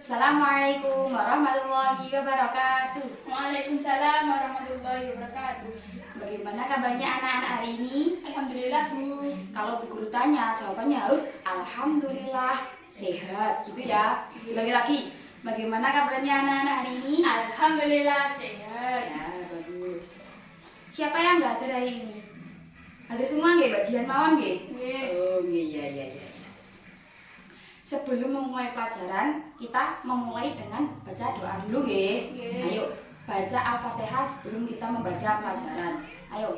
Assalamualaikum warahmatullahi wabarakatuh. Waalaikumsalam warahmatullahi wabarakatuh. Bagaimana kabarnya anak-anak hari ini? Alhamdulillah Bu. Kalau Bu Guru tanya, jawabannya harus Alhamdulillah sehat gitu ya. Lagi-lagi, bagaimana kabarnya anak-anak hari ini? Alhamdulillah sehat. Ya, bagus. Siapa yang nggak hadir hari ini? Hadir semua nggih, Mbak Jihan mawon nggih? Nggih. Oh, nggih, iya. Sebelum memulai pelajaran, kita memulai dengan baca doa dulu nggih. Nggih. Ayo, baca Al-Fatihah sebelum kita membaca pelajaran. Ayo,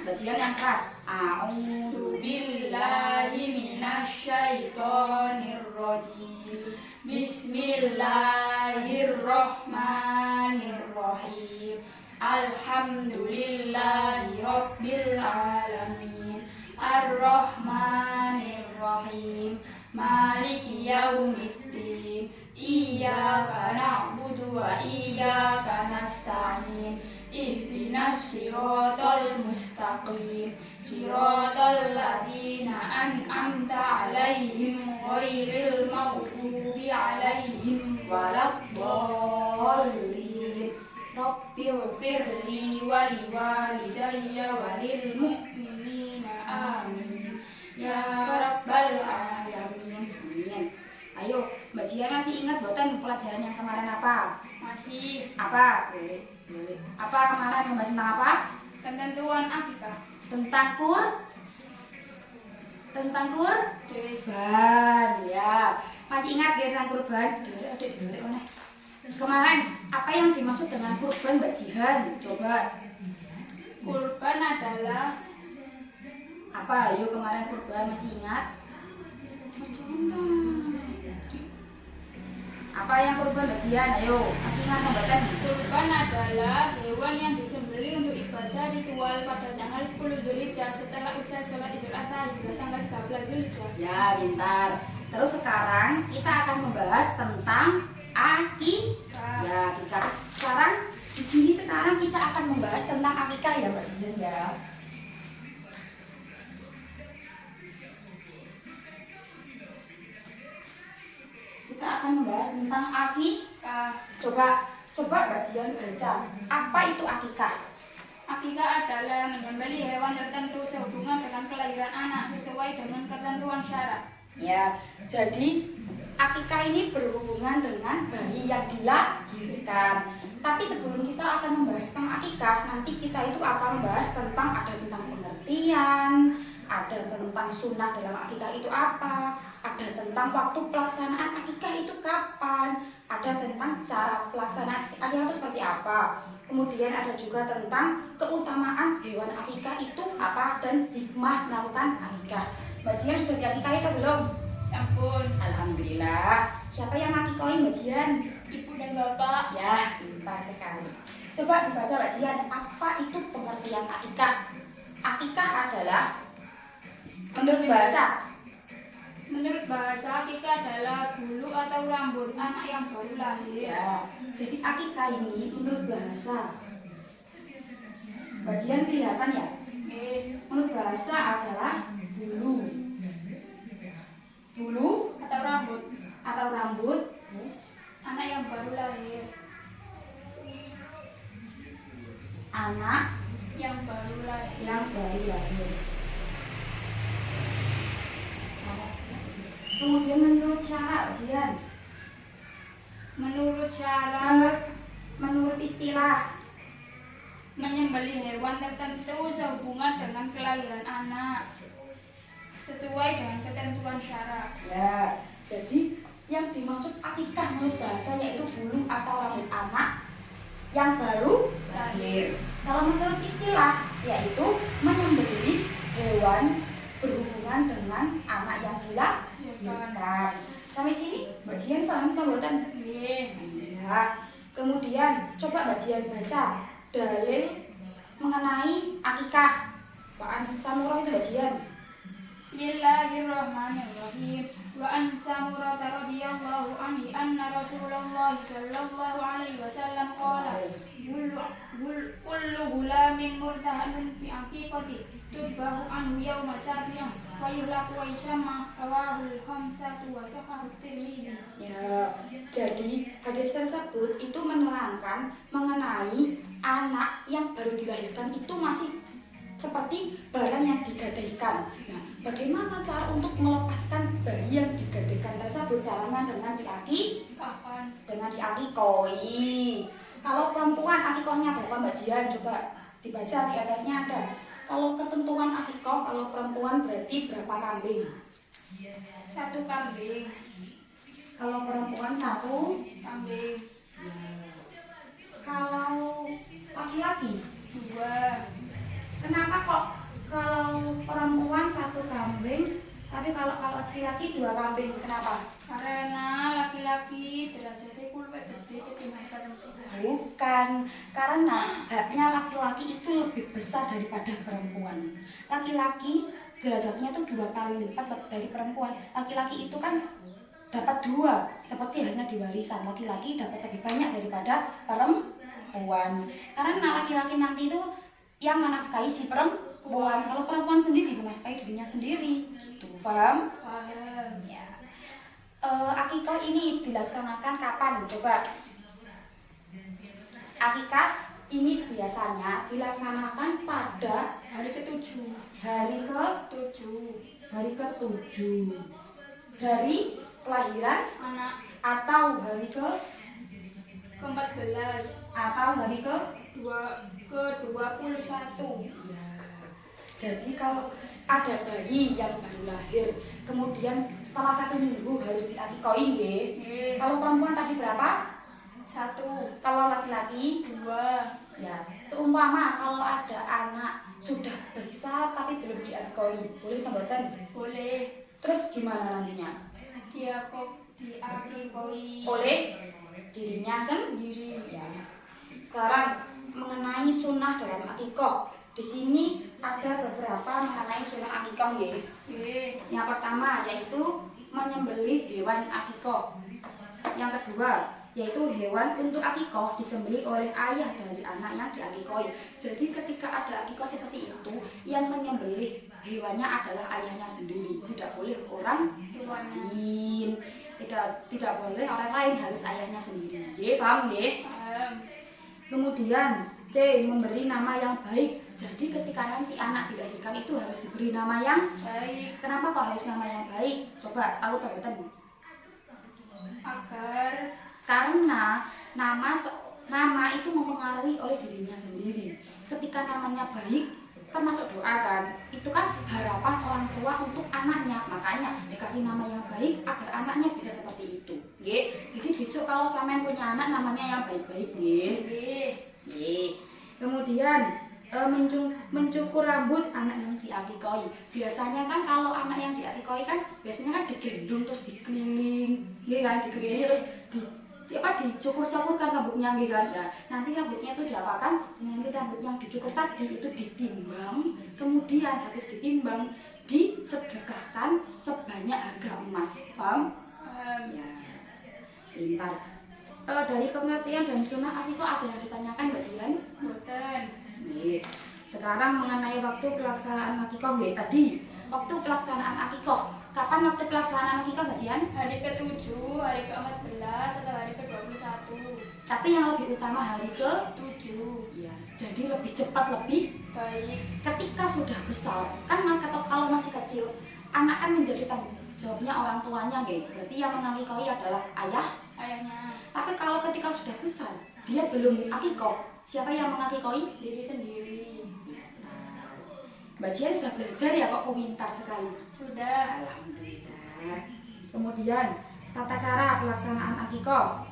bagian yang keras. A'udzu billahi minasyaitonir rajim. Bismillahirrahmanirrahim. Alhamdulillahi rabbil alamin. Ar-Rahmanir-Rahim. Maliki yaumiddin. Iyyaka na'budu wa iyyaka nasta'in. Ihdinas siratal mustaqim. Siratal ladzina an'amta 'alaihim ghairil maghdubi 'alaihim waladdallin. Rabbighfirli wa liwalidayya wa lil mu'minina amin. Ya Rabbal Alamin. Amin. Ayo, Mbak Jihan masih ingat boten pelajaran yang kemarin apa? Masih Apa? Boleh. Apa kemarin membahas tentang apa? ketentuan akikah. Tentang Yes. kurban. Ya. Masih ingat ya tentang kurban? Adik dulu mana? Kemarin apa yang dimaksud dengan kurban Mbak Jihan? Coba. Kurban adalah Apa? Ayo kemarin kurban masih ingat? Apa yang kurban Mbak Jihan? Ayo, masih ingat membaca? kurban adalah hewan yang disembelih untuk ibadah ritual pada tanggal 10 Zulhijjah setelah usai sholat Idul Adha hingga tanggal 13 Zulhijjah. Ya, pintar. Terus sekarang kita akan membahas tentang akikah. Ya, akikah. Sekarang kita akan membahas tentang akikah ya Mbak Jihan ya. Kita akan membahas tentang akikah. Coba Mbak Jihan baca. Apa itu akikah? Akikah adalah menyembelih hewan tertentu sehubungan dengan kelahiran anak sesuai dengan ketentuan syarat. Ya, jadi akikah ini berhubungan dengan bayi yang dilahirkan. Tapi sebelum kita akan membahas tentang akikah, nanti kita itu akan membahas ada tentang pengertian, ada tentang sunnah dalam akikah itu apa, ada tentang waktu pelaksanaan akikah itu kapan, ada tentang cara pelaksanaan akikah itu seperti apa. Kemudian ada juga tentang keutamaan hewan akikah itu apa dan hikmah melakukan akikah. Mbak Jihan sudah diakikahi atau belum? Ampun, Alhamdulillah. Siapa yang akikahi Mbak Jihan? Ibu dan Bapak. Ya, pintar sekali. Coba dibaca Mbak Jihan, apa itu pengertian akikah? Akikah adalah menurut bahasa. Menurut bahasa, akikah adalah bulu atau rambut anak yang baru lahir. Ya, jadi akikah ini menurut bahasa. Mbak Jihan kelihatan ya? Menurut bahasa adalah bulu Atau rambut yes. anak yang baru lahir. Anak Yang baru lahir. yang baru lahir. Kemudian menurut cara Mbak Jihan, Menurut syarat, menurut istilah. menyembelih hewan tertentu sehubungan dengan kelahiran anak sesuai dengan ketentuan syarat. Ya, jadi yang dimaksud akikah menurut bahasa yaitu bulu atau rambut anak yang baru lahir. Kalau menurut istilah yaitu menyembelih hewan berhubungan dengan anak yang dilahirkan. dilahirkan. Sampai sini Mbak Jian paham tak mboten? Nggih. Alhamdulillah. Kemudian coba Mbak Jian baca dalil mengenai akikah. Pak Samurah itu Mbak Jian. Bismillahirrahmanirrahim. Wa an Samurah radhiyallahu anhu anna Rasulullah sallallahu alaihi wasallam qala kullu gulamin murtahanun bi aqiqati tudbahu anhu yawma sabi'ah wa yulaqu wa yusamma rawahul khamsatu wa sahahu Tirmidzi. Ya, jadi hadis tersebut itu menerangkan mengenai anak yang baru dilahirkan itu masih seperti barang yang digadaikan. Nah, bagaimana cara untuk melepaskan bayi yang digadaikan tersebut? Caranya dengan Kapan? dengan diakikoi. Kalau perempuan akikohnya berapa Mbak Jian? Coba dibaca di atasnya ada. Kalau ketentuan akikoh, kalau perempuan berarti berapa kambing? 1 kambing. Kalau perempuan 1 Kambing. Kalau laki-laki 2. kenapa kok kalau perempuan 1 kambing, tapi kalau laki-laki 2 kambing? Kenapa? Karena laki-laki derajatnya lebih gede ketimbang perempuan. Bukan, karena haknya laki-laki itu lebih besar daripada perempuan. Laki-laki derajatnya itu 2 kali lipat dari perempuan. Laki-laki itu kan dapat 2, seperti halnya di warisan. Laki-laki dapat lebih banyak daripada perempuan. Karena laki-laki nanti itu yang menafkahi si perempuan. Kalau perempuan sendiri menafkahi dirinya sendiri. Gitu, paham? Paham. Ya. Akikah ini dilaksanakan kapan? Coba. Akikah ini biasanya dilaksanakan pada Hari ke-7. hari ke-7 dari kelahiran Anak atau hari ke-14. atau hari ke ke-21. Ya. Jadi kalau ada bayi yang baru lahir, kemudian setelah 1 minggu harus diakikoi nggih. Kalau perempuan tadi berapa? 1. Kalau laki-laki 2. ya. Seumpama kalau ada anak sudah besar tapi belum diakikoi, boleh tambahan? Boleh. Terus gimana nantinya? Dia kok diakikoi Oleh dirinya sendiri. Ya. Sekarang mengenai sunnah dalam akikoh. Di sini ada beberapa mengenai sunnah akikoh nggih. Yang pertama yaitu menyembelih hewan akikoh. Yang kedua yaitu hewan untuk akikoh disembelih oleh ayah dari anak yang diakikoi. Jadi ketika ada akikoh seperti itu, yang menyembelih hewannya adalah ayahnya sendiri, tidak boleh orang lain. Tidak boleh orang lain, harus ayahnya sendiri. Nggih, paham nggih? Paham. Kemudian C. Memberi nama yang baik. Jadi ketika nanti anak dilahirkan itu harus diberi nama yang Baik. Kenapa kok harus nama yang baik? Coba aku tahu. Agar Karena nama itu mempengaruhi oleh dirinya sendiri. Ketika namanya baik, termasuk doa kan, itu kan harapan orang tua untuk anaknya. Makanya dikasih nama yang baik agar anaknya bisa seperti itu. Nggih. Jadi besok kalau sampean punya anak namanya yang baik-baik nggih. Nggih. Kemudian mencukur rambut anak yang diakikoi. Biasanya kan kalau anak yang diakikoi kan biasanya kan digendong terus dikeliling, nggih kan, dikeliling terus dicukur-cukurkan rambutnya nggih kan. Nah, nanti rambutnya itu diapakan? Nanti rambut yang dicukur tadi itu ditimbang, kemudian habis ditimbang disedekahkan sebanyak harga emas. Paham? Ya. Pintar. Dari pengertian dan sunnah akikoh ada yang ditanyakan Mbak Jian? boten. Nih, sekarang mengenai waktu pelaksanaan akikoh nggih. Tadi waktu pelaksanaan akikoh. Kapan waktu pelaksanaan akikoh Mbak Jian? Hari ke-7, hari ke-14 atau hari ke-21. Tapi yang lebih utama hari ke-7. 7. Ya, jadi lebih cepat lebih Baik. ketika sudah besar. Kan kalau masih kecil, anak kan menjadi tanggung jawabnya orang tuanya nggih. Berarti yang mengakikoi adalah Ayahnya. Tapi kalau ketika sudah besar, dia belum akikoh. Siapa yang mengakikoi? Diri sendiri. Mbak Jian sudah belajar ya kok pintar sekali. Sudah. Alhamdulillah. Kemudian tata cara pelaksanaan akikoh.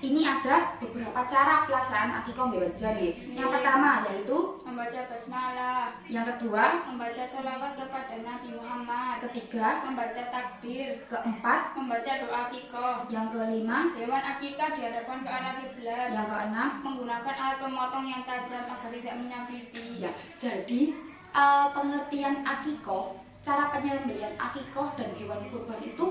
ini ada beberapa cara pelaksanaan akikah nggih Mas Jan nggih. Yang pertama yaitu membaca basmalah, yang kedua, membaca sholawat kepada Nabi Muhammad, ketiga, membaca takbir, keempat, membaca doa akikah, yang kelima, hewan akikah dihadapkan ke arah kiblat, yang keenam. menggunakan alat pemotong yang tajam agar tidak menyakiti. Ya, jadi pengertian akikah, cara penyembelihan akikah dan hewan kurban itu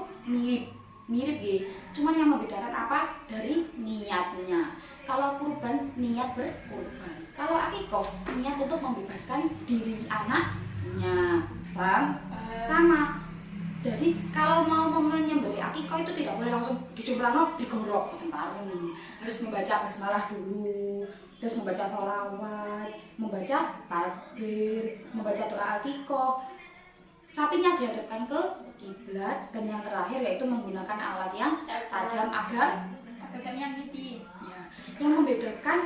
mirip ya. Cuman yang membedakan apa? Dari niatnya. Kalau kurban niat berkurban. Kalau akikah niat untuk membebaskan diri anaknya. Paham? Sama. Jadi kalau mau menyembelih akikah itu tidak boleh langsung dijumplano digorok ke karung. Harus membaca basmalah dulu, terus membaca sholawat, membaca takbir, membaca doa akikah. Sapinya dihadapkan ke kiblat, dan yang terakhir yaitu menggunakan alat yang tajam agar tidak menyakiti. ya. Yang membedakan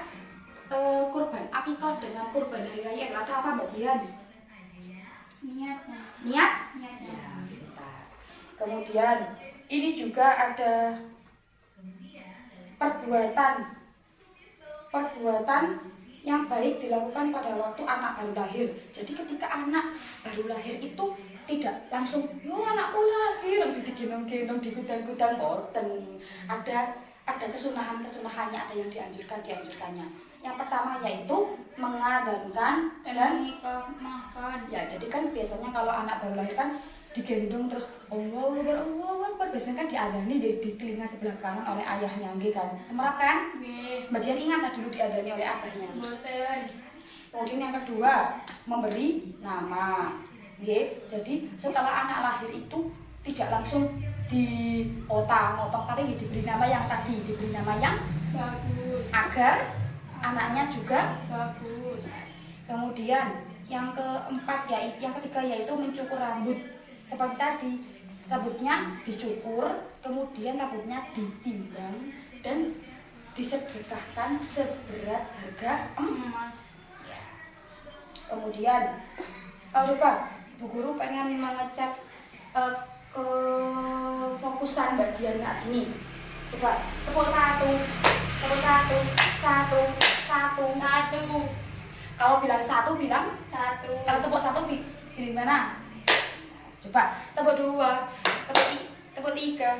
kurban akikah dengan kurban hari raya adalah apa Mbak Jian? Niatnya. Niat? Niatnya. Ya, bentar. Kemudian ini juga ada perbuatan yang baik dilakukan pada waktu anak baru lahir. Jadi ketika anak baru lahir itu tidak langsung, yo anakku lahir, langsung digendong-gendong, digudang-gudang, boten. Ada kesunahannya, ada yang dianjurkannya. Yang pertama yaitu mengadhankan dan makan. ya, jadi kan biasanya kalau anak baru lahir kan digendong terus Allahu Akbar, biasanya kan diadani di telinga sebelah kanan oleh ayahnya nggih kan. Semerap kan? Nggih. Mbak Jian ingat tak dulu diadani oleh ayahnya. Mboten. Kemudian yang kedua, memberi nama. Nggih. Jadi setelah anak lahir itu tidak langsung dipotong, tapi diberi nama yang tadi, diberi nama yang Bagus. agar anaknya juga Bagus. Kemudian yang keempat yang ketiga yaitu mencukur rambut. Seperti tadi, rambutnya dicukur, kemudian rambutnya ditimbang dan disedekahkan seberat harga emas. Ya. Kemudian, coba Bu Guru pengen mengecek kefokusan Mbak Jian saat ini. Coba tepuk satu. Kalau bilang satu bilang Satu. kalau tepuk satu pilih mana? Coba tepuk dua, tepuk tiga.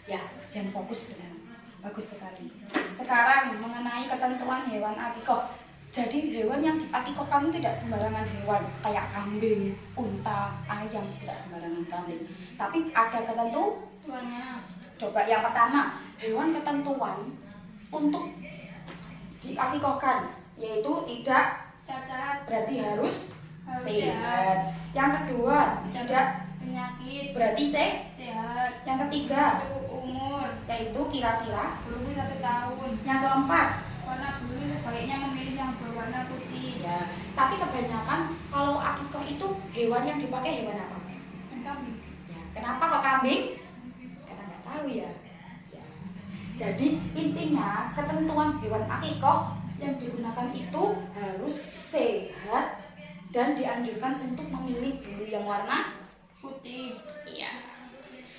Ya, jangan fokus benar. Bagus sekali. Sekarang mengenai ketentuan hewan akikah. Jadi hewan yang diakikahkan tidak sembarangan hewan kayak kambing, unta, ayam, tidak sembarangan kambing. Tapi ada Tuannya. Coba yang pertama, hewan ketentuan untuk diakikahkan yaitu tidak Cacat. berarti harus Harus sehat. Yang kedua, tidak penyakit. berarti Sehat. Yang ketiga, Cukup umur. yaitu kira-kira. Berumur 1 tahun. Yang keempat, Warna bulu sebaiknya memilih yang berwarna putih. ya. Tapi kebanyakan kalau akikah itu hewan yang dipakai hewan apa? Dan kambing. Ya. Kenapa kok kambing? Karena nggak tahu ya. Ya. Jadi intinya ketentuan hewan akikah yang digunakan itu harus sehat dan dianjurkan untuk memilih bulu yang warna Putih. iya.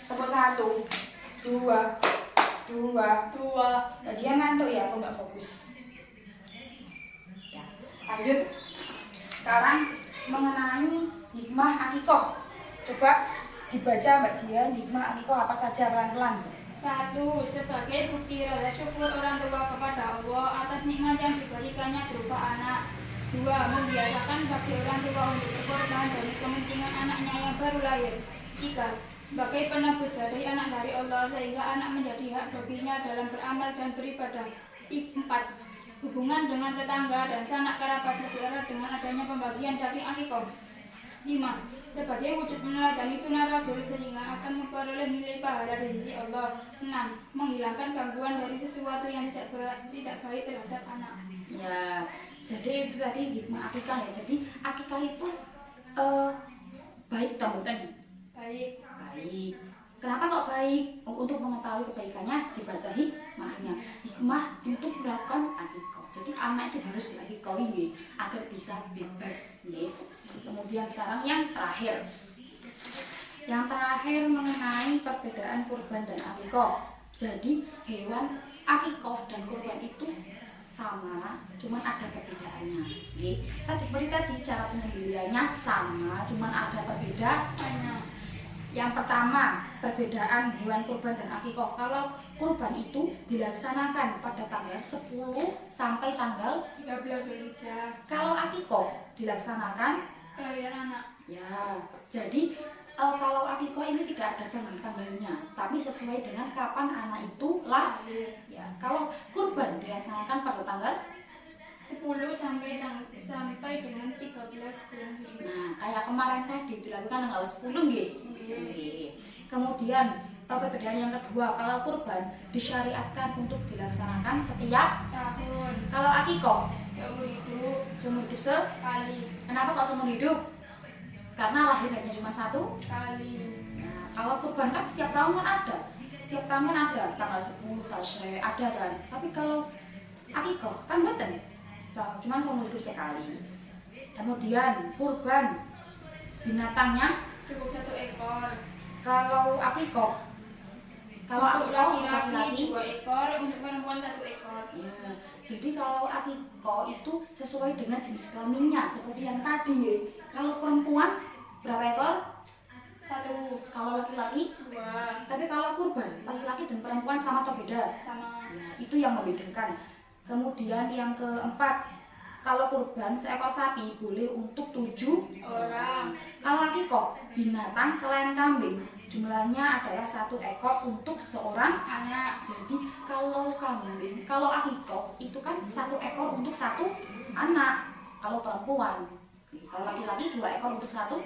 Tepuk satu, dua. Kajian ngantuk ya, aku nggak fokus. Ya, lanjut. Sekarang mengenai hikmah akikah. Coba dibaca Mbak Jian, hikmah akikah apa saja pelan-pelan. 1. Sebagai bukti rasa syukur orang tua kepada Allah atas nikmat yang diberikannya berupa anak. 2. Membiasakan bagi orang tua untuk berkorban demi kepentingan anaknya yang baru lahir. 3. Sebagai penebus dari anak dari Allah sehingga anak menjadi hak baginya dalam beramal dan beribadah. 4. Hubungan dengan tetangga dan sanak kerabat lebih erat dengan adanya pembagian daging akikah. 5. Sebagai wujud meneladani sunnah Rasul sehingga akan memperoleh nilai pahala dari sisi Allah. 6. Menghilangkan gangguan dari sesuatu yang tidak baik terhadap anak. Ya, jadi itu tadi hikmah akikah ya. Jadi akikah itu baik tambutan. Baik. Baik. Kenapa kok baik? Untuk mengetahui kebaikannya dibaca hikmahnya. Hikmah untuk melakukan akikah. Jadi anak itu harus diakikahi agar bisa bebas. Kemudian sekarang yang terakhir. Yang terakhir mengenai perbedaan kurban dan akikah. Jadi hewan akikoh dan kurban itu sama, cuman ada perbedaannya. Oke. Tadi seperti tadi cara penyembelihannya sama, cuman ada perbedaannya. Yang pertama, perbedaan hewan kurban dan akikoh. Kalau kurban itu dilaksanakan pada tanggal 10 sampai tanggal 13 Zulhijjah. kalau akikoh dilaksanakan Kelahiran anak. ya. Jadi kalau akikoh ini tidak ada tanggal-tanggalnya, tapi sesuai dengan kapan anak itu lahir. Ya, kalau kurban dilaksanakan pada tanggal 10 sampai dengan 13 bulan Zulhijjah. nah, kayak kemarin tadi dilakukan tanggal 10 nggih. Nggih. Kemudian perbedaan yang kedua, kalau kurban disyariatkan untuk dilaksanakan setiap Tahun. kalau akikoh Seumur seumur hidup hidup sekali. kali. Kenapa kok seumur hidup? Karena lahirnya cuma satu Kali. Nah, kalau kurban kan setiap tahun kan ada. Setiap tahun kan ada tanggal 10 Tasyrik ada kan. Tapi kalau akikoh kan mboten. Cuma seumur hidup sekali. Kemudian kurban binatangnya Cukup 1 ekor. kalau akikoh Untuk laki-laki laki-laki 2 ekor, untuk perempuan 1 ekor. ya. Jadi kalau akikoh itu sesuai dengan jenis kelaminnya seperti yang tadi ya. Kalau perempuan berapa ekor? 1, Kalau laki-laki 2, tapi kalau kurban laki-laki dan perempuan sama atau beda? sama. Ya, itu yang membedakan. Kemudian yang keempat, kalau kurban seekor sapi boleh untuk 7 orang. Kalau akikoh binatang selain kambing jumlahnya adalah 1 ekor untuk seorang Anak. Jadi kalau kambing, kalau akikoh itu kan 1 ekor untuk 1 anak. Kalau perempuan, kalau laki-laki 2 ekor untuk 1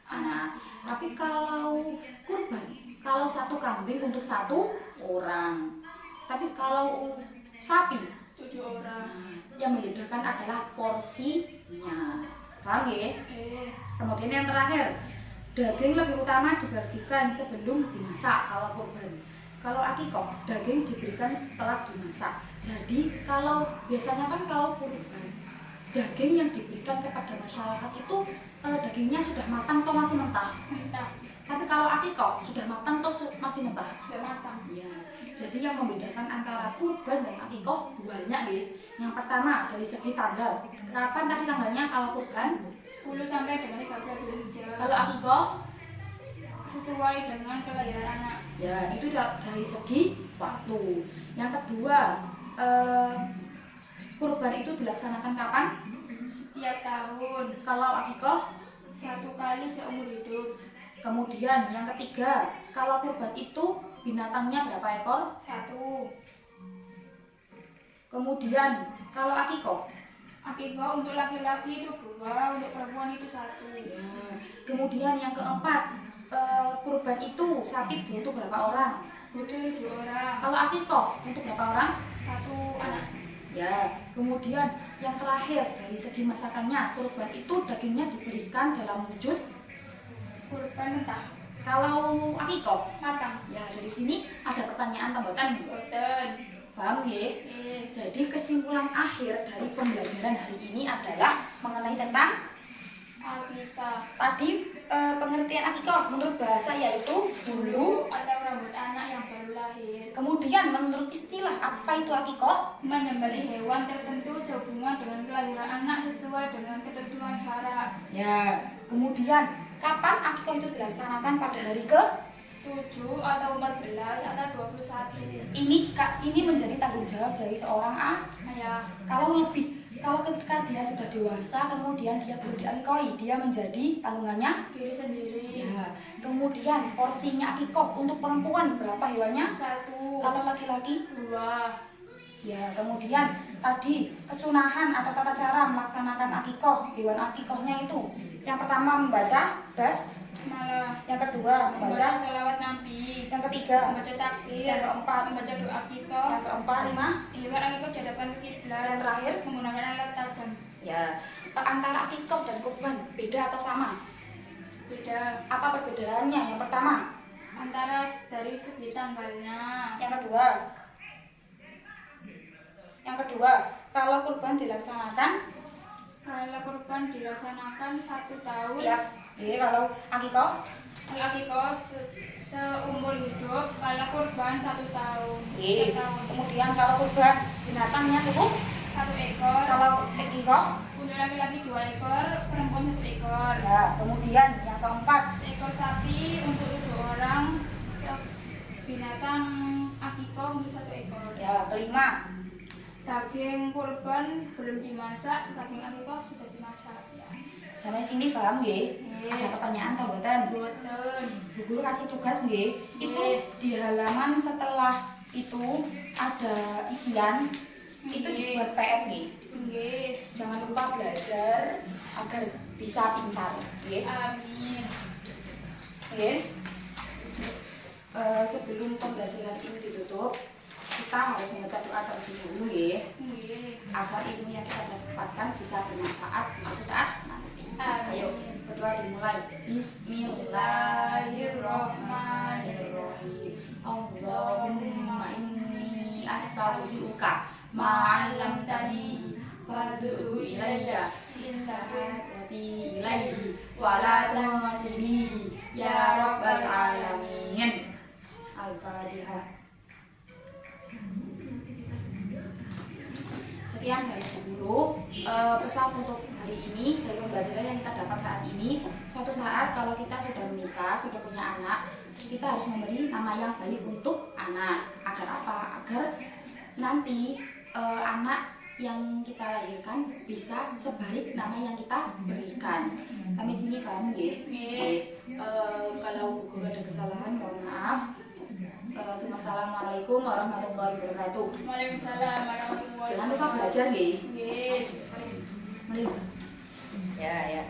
anak. Tapi kalau kurban, kalau 1 kambing untuk 1 orang. Tapi kalau sapi, 7 orang. yang membedakan adalah porsinya. Paham ya? Kemudian yang terakhir, daging lebih utama dibagikan sebelum dimasak kalau kurban. Kalau akikoh, daging diberikan setelah dimasak. Jadi kalau biasanya kan kalau kurban, daging yang diberikan kepada masyarakat itu dagingnya sudah matang atau masih mentah. Mentah. Tapi kalau akikoh sudah matang atau masih mentah? Sudah matang. Ya, jadi yang membedakan antara kurban dan akikoh banyak deh. Yang pertama dari segi tanggal. Kapan tadi tanggalnya kalau kurban? 10 sampai dengan 13 Zulhijjah. Kalau akikoh? Sesuai dengan kelahiran anak. Ya, itu dari segi waktu. Yang kedua, kurban itu dilaksanakan kapan? Setiap tahun. Kalau akikoh? 1 kali seumur hidup. Kemudian yang ketiga, kalau kurban itu binatangnya berapa ekor? 1. Kemudian kalau akikoh? Akikoh untuk laki-laki itu 2, untuk perempuan itu 1. Ya. Kemudian yang keempat, kurban itu sapi butuh berapa orang? Butuh 7 orang. Kalau akikoh untuk berapa orang? 1 anak. Ya. Kemudian yang terakhir dari segi masakannya, kurban itu dagingnya diberikan dalam wujud Kurban mentah. kalau akikoh. Matang. Ya, dari sini ada pertanyaan tambahan. Boten. Paham ya? Jadi kesimpulan akhir dari pembelajaran hari ini adalah mengenai tentang Akikah. tadi pengertian akikoh menurut bahasa yaitu bulu. Atau rambut anak yang baru lahir. Kemudian menurut istilah apa itu akikoh? Menyembelih hewan tertentu sehubungan dengan kelahiran anak sesuai dengan ketentuan syarak. Ya. Kemudian kapan akikoh itu dilaksanakan pada hari ke? 7 atau 14 atau 21. Ini menjadi tanggung jawab dari seorang ayah. Kalau ketika dia sudah dewasa kemudian dia perlu diakikoi, dia menjadi tanggungannya Diri sendiri. ya. Kemudian porsinya akikoh untuk perempuan berapa hewannya? 1. Kalau laki-laki 2. ya. Kemudian tadi kesunahan atau tata cara melaksanakan akikoh, hewan akikohnya itu yang pertama membaca Malah. yang kedua membaca, Sholawat Nabi. yang ketiga, Membaca takbir. yang keempat, Membaca doa akikah. yang keempat, 5, Hewan akikah dihadapkan ke kiblat. yang terakhir Menggunakan alat tajam. ya. Antara akikoh dan kurban beda atau sama? Beda. Apa perbedaannya? Yang pertama, Antara dari segi tanggalnya. yang kedua, kalau kurban dilaksanakan Kalau kurban dilaksanakan 1 tahun. setiap kalau akikoh Kalau akikah seumur hidup, kalau kurban 1 tahun. Oke. 3 tahun. Kemudian kalau kurban binatangnya cukup 1 ekor. kalau ekor Untuk laki-laki 2 ekor, perempuan 1 ekor. ya. Kemudian yang keempat Seekor sapi untuk 7 orang. Binatang akikah untuk 1 ekor. ya. Kelima Daging kurban belum dimasak, daging akikah sudah dimasak. Ya. sampai sini paham nggih? Nggih. Ada pertanyaan atau mboten? Boten. Bu Guru kasih tugas nggih. Itu Nggih. di halaman setelah itu ada isian. Itu Nggih. dibuat PR nggih. Nggih. Jangan lupa belajar agar bisa pintar, nggih. Amin. Nggih. Sebelum pembelajaran ini ditutup, kita harus membaca doa terlebih dahulu nggih, Nggih. agar ilmu yang kita dapatkan bisa bermanfaat di suatu saat nanti. Amin. Ayo berdoa dimulai. Bismillahirrahmanirrahim. Allahumma inni astaghfiruka ma'allamtani fad'u ilayya inna hajati ilaihi wa la tu'asinihi ya rabbal alamin. Al-Fatihah. Sekian dari Bu Guru. Pesan untuk hari ini dari pembelajaran yang kita dapat saat ini, suatu saat kalau kita sudah menikah, sudah punya anak, kita harus memberi nama yang baik untuk anak. Agar apa? Agar nanti anak yang kita lahirkan bisa sebaik nama yang kita berikan. Sampai sini paham nggih? Nggih. Kalau Bu Guru ada kesalahan, mohon maaf. Wassalamualaikum warahmatullahi wabarakatuh. Waalaikumsalam warahmatullahi Jangan lupa belajar nggih. Nggih. Mari. Ya, ya.